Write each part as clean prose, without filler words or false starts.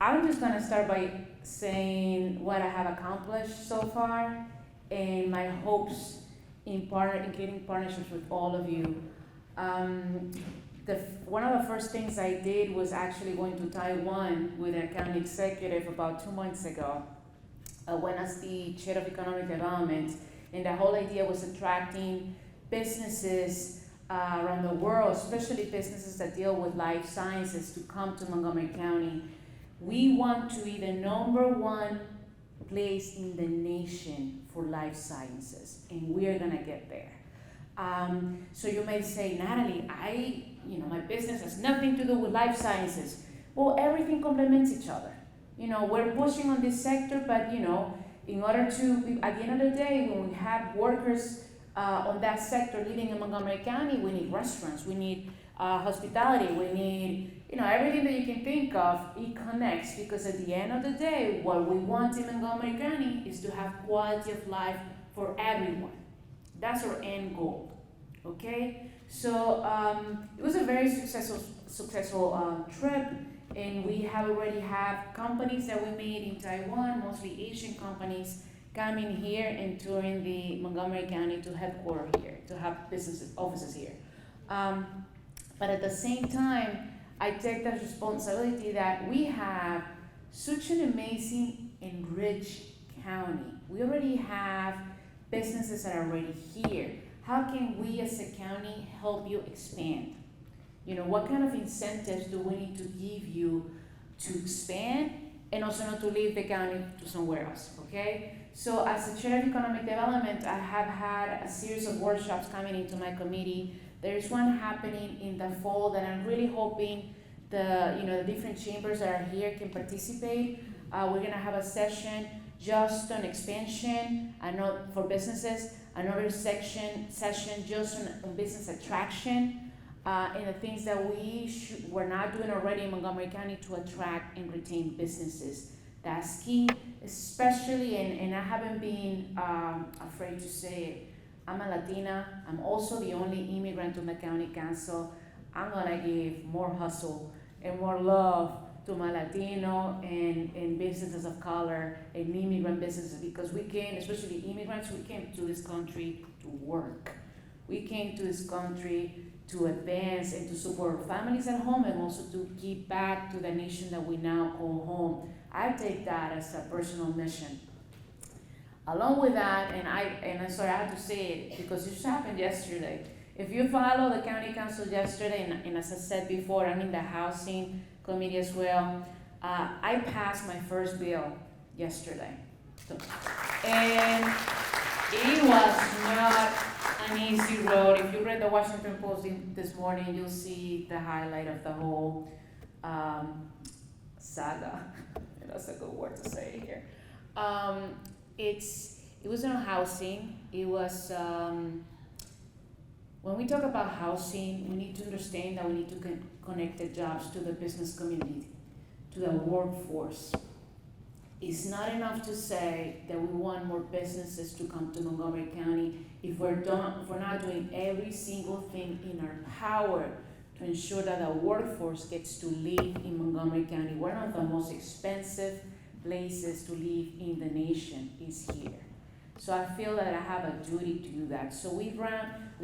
I'm just gonna start by saying what I have accomplished so far and my hopes in getting partnerships with all of you. Um, One of the first things I did was actually going to Taiwan with an county executive about 2 months ago. I went as the chair of economic development, and the whole idea was attracting businesses around the world, especially businesses that deal with life sciences, to come to Montgomery County. We want to be the number one place in the nation for life sciences, and we are gonna get there. So you may say, Natalie, my business has nothing to do with life sciences. Well, everything complements each other. We're pushing on this sector, but in order to, at the end of the day, when we have workers on that sector living in Montgomery County, we need restaurants, we need hospitality, we need, everything that you can think of, it connects, because at the end of the day, what we want in Montgomery County is to have quality of life for everyone. That's our end goal, okay? So it was a very successful trip, and we have already have companies that we made in Taiwan, mostly Asian companies, coming here and touring the Montgomery County to headquarters here, to have offices here. But at the same time, I take the responsibility that we have such an amazing and rich county. We already have businesses that are already here. How can we as a county help you expand? What kind of incentives do we need to give you to expand and also not to leave the county to somewhere else, okay? So as the chair of economic development, I have had a series of workshops coming into my committee. There's one happening in the fall that I'm really hoping the different chambers that are here can participate. We're gonna have a session just on expansion, for businesses, another session just on business attraction, and the things that we're not doing already in Montgomery County to attract and retain businesses. That's key, especially, and I haven't been afraid to say it, I'm a Latina, I'm also the only immigrant on the county council. I'm gonna give more hustle and more love to my Latino and businesses of color and immigrant businesses, because we came, especially immigrants, we came to this country to work. We came to this country to advance and to support our families at home, and also to give back to the nation that we now call home. I take that as a personal mission. Along with that, and I'm sorry, I have to say it because it just happened yesterday. If you follow the county council yesterday, and as I said before, I'm in the housing committee as well. I passed my first bill yesterday. And it was not an easy road. If you read the Washington Post this morning, you'll see the highlight of the whole saga. That's a good word to say here. It was on housing. It was, when we talk about housing, we need to understand that we need to connect the jobs to the business community, to the workforce. It's not enough to say that we want more businesses to come to Montgomery County if we're not doing every single thing in our power to ensure that the workforce gets to live in Montgomery County. One of the most expensive places to live in the nation is here. So I feel that I have a duty to do that. So we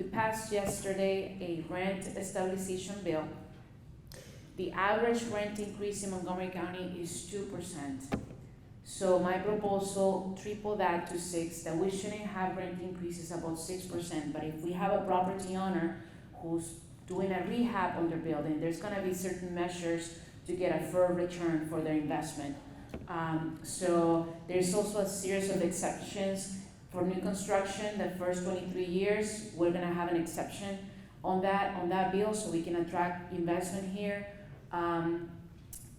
passed yesterday a rent stabilization bill. The average rent increase in Montgomery County is 2%. So my proposal, triple that to 6%, that we shouldn't have rent increases about 6%, but if we have a property owner who's doing a rehab on their building, there's gonna be certain measures to get a fair return for their investment. So there's also a series of exceptions for new construction. The first 23 years, we're gonna have an exception on that bill, so we can attract investment here.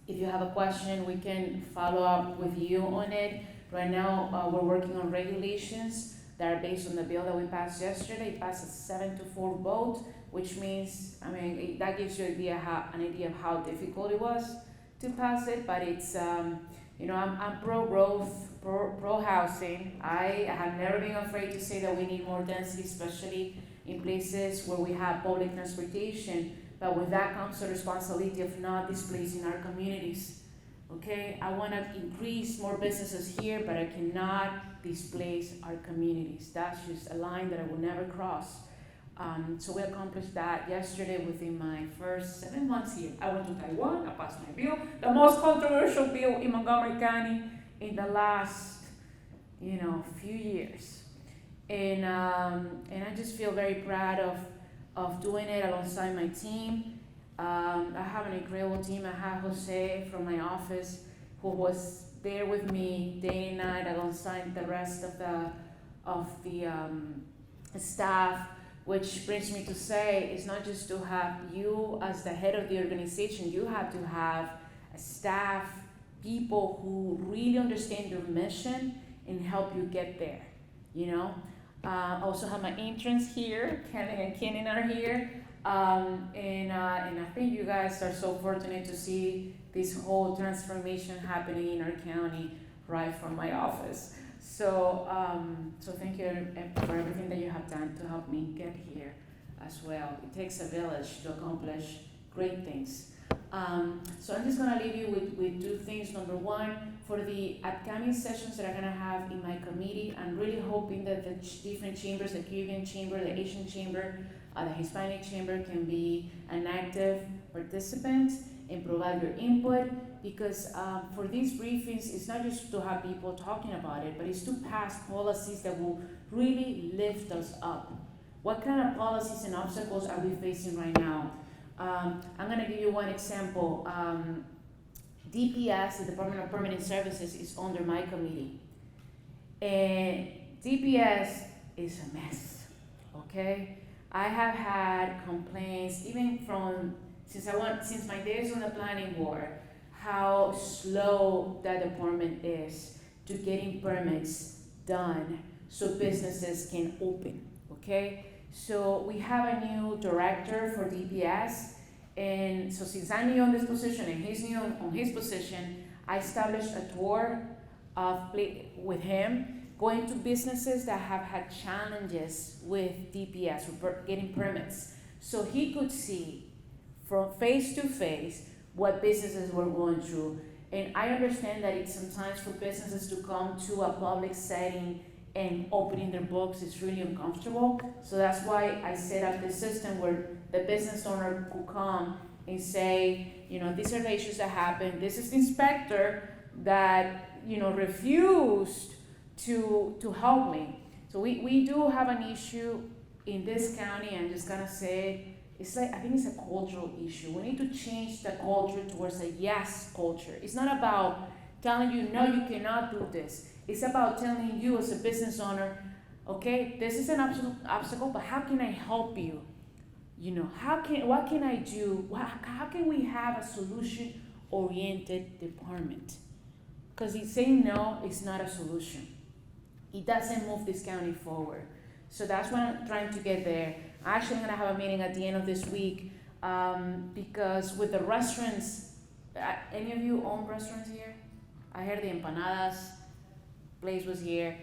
If you have a question, we can follow up with you on it. Right now, we're working on regulations that are based on the bill that we passed yesterday. It passed a 7-4 vote, which means, that gives you an idea of how difficult it was to pass it, but it's, I'm pro-growth, pro-housing. I have never been afraid to say that we need more density, especially in places where we have public transportation, but with that comes the responsibility of not displacing our communities, okay? I wanna increase more businesses here, but I cannot displace our communities. That's just a line that I will never cross. So we accomplished that yesterday within my first 7 months here. I went to Taiwan, I passed my bill, the most controversial bill in Montgomery County in the last, few years. And I just feel very proud of doing it alongside my team. I have an incredible team. I have Jose from my office who was there with me day and night alongside the rest of the staff, which brings me to say it's not just to have you as the head of the organization, you have to have a staff, people who really understand your mission and help you get there, Also have my interns here, Kelly and Kenan are here. And I think you guys are so fortunate to see this whole transformation happening in our county right from my office. So thank you for everything that you have done to help me get here as well. It takes a village to accomplish great things. So I'm just gonna leave you with two things. Number one, for the upcoming sessions that I'm gonna have in my committee, I'm really hoping that the different chambers, the Caribbean Chamber, the Asian Chamber, the Hispanic Chamber can be an active participant and provide your input, because for these briefings, it's not just to have people talking about it, but it's to pass policies that will really lift us up. What kind of policies and obstacles are we facing right now? I'm gonna give you one example. DPS, the Department of Permanent Services, is under my committee. And DPS is a mess, okay? I have had complaints, even since my days on the planning board, how slow that department is to getting permits done so businesses can open, okay? So we have a new director for DPS, and so since I'm new on this position and he's new on his position, I established a tour with him, going to businesses that have had challenges with DPS, with getting permits, so he could see from face to face what businesses were going through. And I understand that it's sometimes for businesses to come to a public setting and opening their books is really uncomfortable. So that's why I set up this system where the business owner could come and say, these are the issues that happened. This is the inspector that, refused to help me. So we do have an issue in this county. I'm just gonna say, I think it's a cultural issue. We need to change the culture towards a yes culture. It's not about telling you, no, you cannot do this. It's about telling you as a business owner, okay, this is an obstacle, but how can I help you? What can I do? How can we have a solution-oriented department? Because saying no is not a solution. It doesn't move this county forward. So that's what I'm trying to get there. Actually, I'm gonna have a meeting at the end of this week, because with the restaurants, any of you own restaurants here? I heard the empanadas place was here.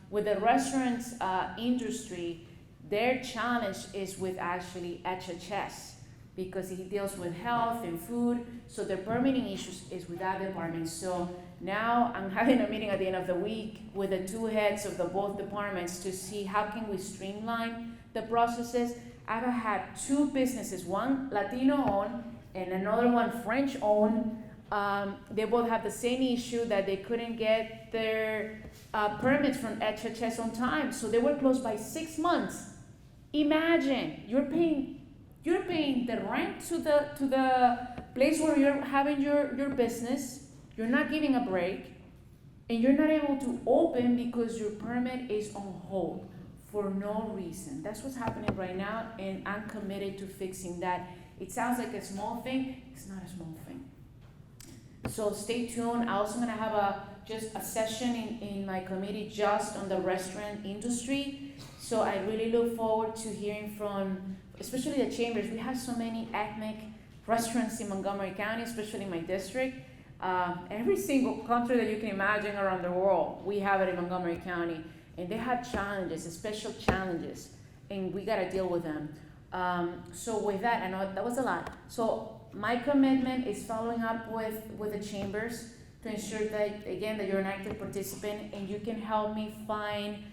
With the restaurants industry, their challenge is with actually HHS, because it deals with health and food, so the permitting issues is with that department. So now I'm having a meeting at the end of the week with the two heads of the both departments to see how can we streamline the processes. I've had two businesses, one Latino owned and another one French owned. They both have the same issue, that they couldn't get their permits from HHS on time, so they were closed by 6 months. Imagine you're paying the rent to the place where you're having your business. You're not giving a break, and you're not able to open because your permit is on hold for no reason. That's what's happening right now, and I'm committed to fixing that. It sounds like a small thing. It's not a small thing. So stay tuned. I'm also gonna have just a session in my committee just on the restaurant industry. So I really look forward to hearing from, especially the chambers. We have so many ethnic restaurants in Montgomery County, especially in my district. Every single country that you can imagine around the world, we have it in Montgomery County. And they have challenges, special challenges, and we gotta deal with them. So with that, I know that was a lot. So my commitment is following up with the chambers to ensure that, again, that you're an active participant and you can help me find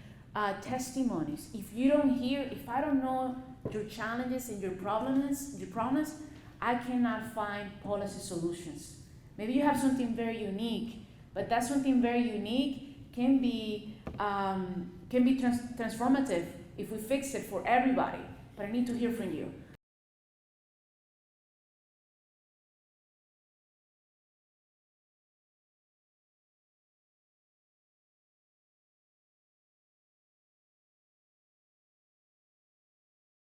testimonies. If I don't know your challenges and your problems, I cannot find policy solutions. Maybe you have something very unique, but that something very unique can be transformative if we fix it for everybody. But I need to hear from you.